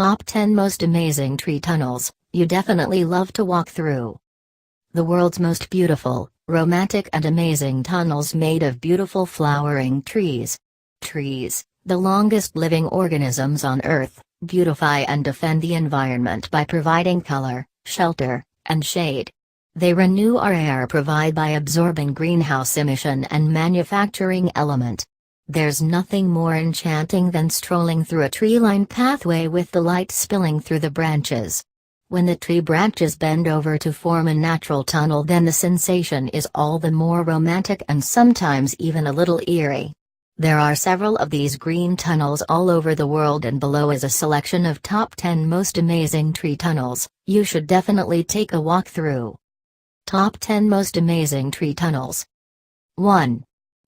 Top 10 Most Amazing Tree Tunnels You Definitely Love to Walk Through. The world's most beautiful, romantic and amazing tunnels made of beautiful flowering trees. Trees, the longest living organisms on Earth, beautify and defend the environment by providing color, shelter, and shade. They renew our air by absorbing greenhouse emission and manufacturing element. There's nothing more enchanting than strolling through a tree-lined pathway with the light spilling through the branches. When the tree branches bend over to form a natural tunnel, then the sensation is all the more romantic and sometimes even a little eerie. There are several of these green tunnels all over the world, and below is a selection of top 10 most amazing tree tunnels you should definitely take a walk through. Top 10 Most Amazing Tree Tunnels. 1.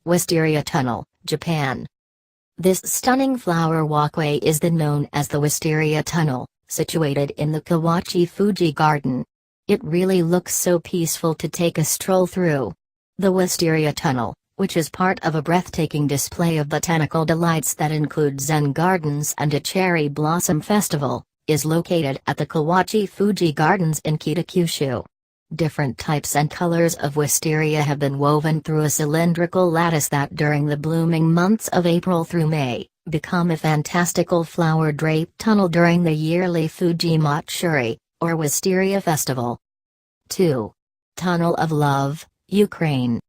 Wisteria Tunnel, Japan. This stunning flower walkway is known as the Wisteria Tunnel, situated in the Kawachi Fuji Garden. It really looks so peaceful to take a stroll through. The Wisteria Tunnel, which is part of a breathtaking display of botanical delights that include Zen gardens and a cherry blossom festival, is located at the Kawachi Fuji Gardens in Kitakyushu. Different types and colors of wisteria have been woven through a cylindrical lattice that during the blooming months of April through May, become a fantastical flower-draped tunnel during the yearly Fuji Matsuri, or Wisteria Festival. 2. Tunnel of Love, Ukraine.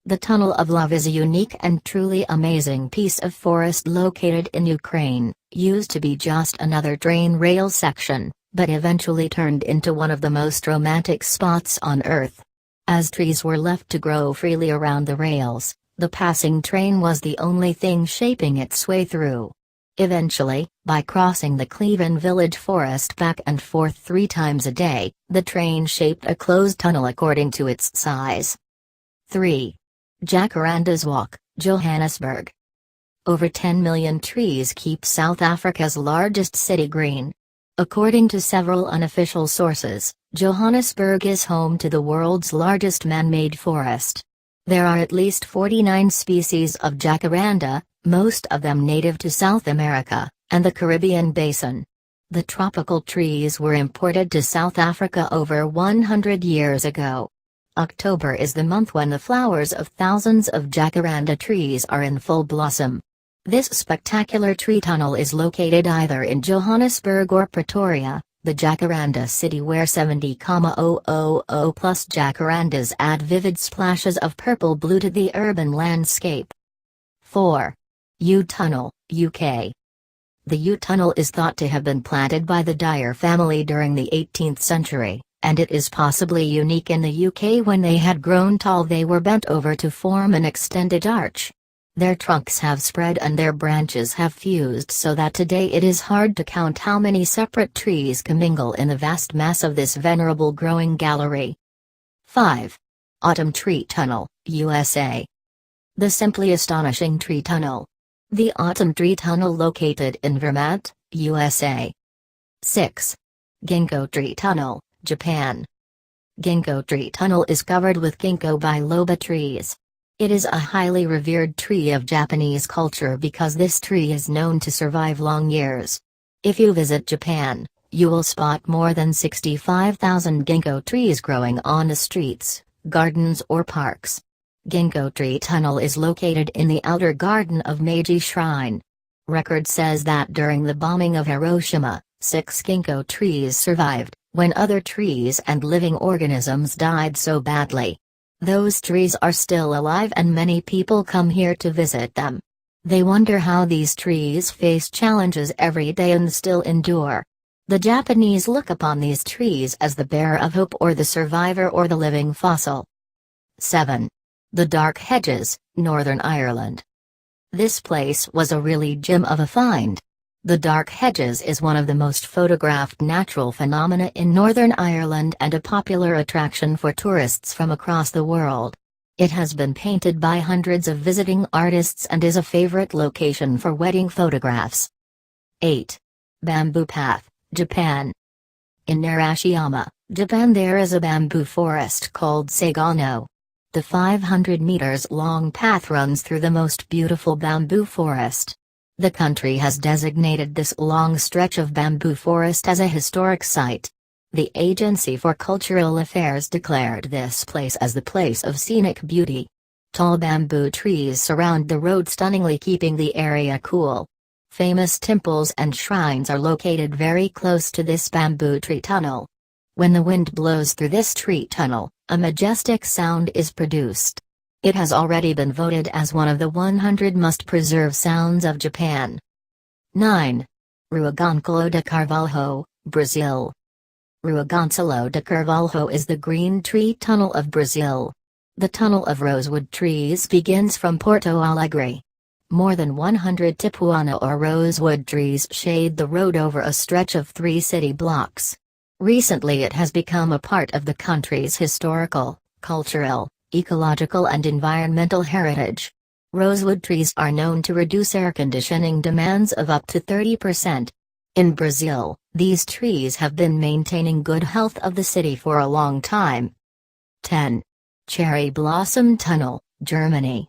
The Tunnel of Love is a unique and truly amazing piece of forest located in Ukraine, used to be just another train rail section, but eventually turned into one of the most romantic spots on Earth. As trees were left to grow freely around the rails, the passing train was the only thing shaping its way through. Eventually, by crossing the Cleveland Village forest back and forth 3 times a day, the train shaped a closed tunnel according to its size. 3. Jacaranda's Walk, Johannesburg. Over 10 million trees keep South Africa's largest city green. According to several unofficial sources, Johannesburg is home to the world's largest man-made forest. There are at least 49 species of jacaranda, most of them native to South America and the Caribbean basin. The tropical trees were imported to South Africa over 100 years ago. October is the month when the flowers of thousands of jacaranda trees are in full blossom. This spectacular tree tunnel is located either in Johannesburg or Pretoria, the jacaranda city, where 70,000 plus jacarandas add vivid splashes of purple-blue to the urban landscape. 4. Yew Tunnel, UK. The yew tunnel is thought to have been planted by the Dyer family during the 18th century, and it is possibly unique in the UK. When they had grown tall, they were bent over to form an extended arch. Their trunks have spread and their branches have fused so that today it is hard to count how many separate trees commingle in the vast mass of this venerable growing gallery. 5. Autumn Tree Tunnel, USA. The simply astonishing tree tunnel. The Autumn Tree Tunnel, located in Vermont, USA. 6. Ginkgo Tree Tunnel, Japan. Ginkgo Tree Tunnel is covered with ginkgo biloba trees. It is a highly revered tree of Japanese culture because this tree is known to survive long years. If you visit Japan, you will spot more than 65,000 ginkgo trees growing on the streets, gardens or parks. Ginkgo Tree Tunnel is located in the outer garden of Meiji Shrine. Record says that during the bombing of Hiroshima, 6 ginkgo trees survived, when other trees and living organisms died so badly. Those trees are still alive and many people come here to visit them. They wonder how these trees face challenges every day and still endure. The Japanese look upon these trees as the bearer of hope, or the survivor, or the living fossil. 7. The Dark Hedges, Northern Ireland. This place was a really gem of a find. The Dark Hedges is one of the most photographed natural phenomena in Northern Ireland and a popular attraction for tourists from across the world. It has been painted by hundreds of visiting artists and is a favorite location for wedding photographs. 8. Bamboo Path, Japan. In Narashiyama, Japan, there is a bamboo forest called Sagano. The 500 meters long path runs through the most beautiful bamboo forest. The country has designated this long stretch of bamboo forest as a historic site. The Agency for Cultural Affairs declared this place as the place of scenic beauty. Tall bamboo trees surround the road, stunningly keeping the area cool. Famous temples and shrines are located very close to this bamboo tree tunnel. When the wind blows through this tree tunnel, a majestic sound is produced. It has already been voted as one of the 100 must-preserve sounds of Japan. 9. Ruagoncalo de Carvalho, Brazil. Ruagoncalo de Carvalho is the green tree tunnel of Brazil. The tunnel of rosewood trees begins from Porto Alegre. More than 100 tipuana or rosewood trees shade the road over a stretch of 3 city blocks. Recently it has become a part of the country's historical, cultural, ecological and environmental heritage. Rosewood trees are known to reduce air conditioning demands of up to 30%. In Brazil, these trees have been maintaining good health of the city for a long time. 10. Cherry Blossom Tunnel, Germany.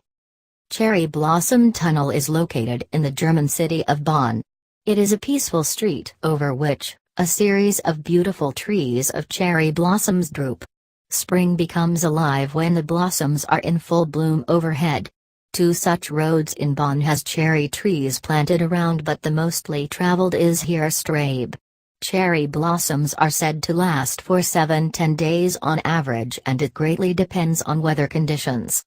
Cherry Blossom Tunnel is located in the German city of Bonn. It is a peaceful street over which a series of beautiful trees of cherry blossoms droop. Spring becomes alive when the blossoms are in full bloom overhead. 2 such roads in Bonn has cherry trees planted around, but the mostly traveled is here Strabe. Cherry blossoms are said to last for 7–10 days on average, and it greatly depends on weather conditions.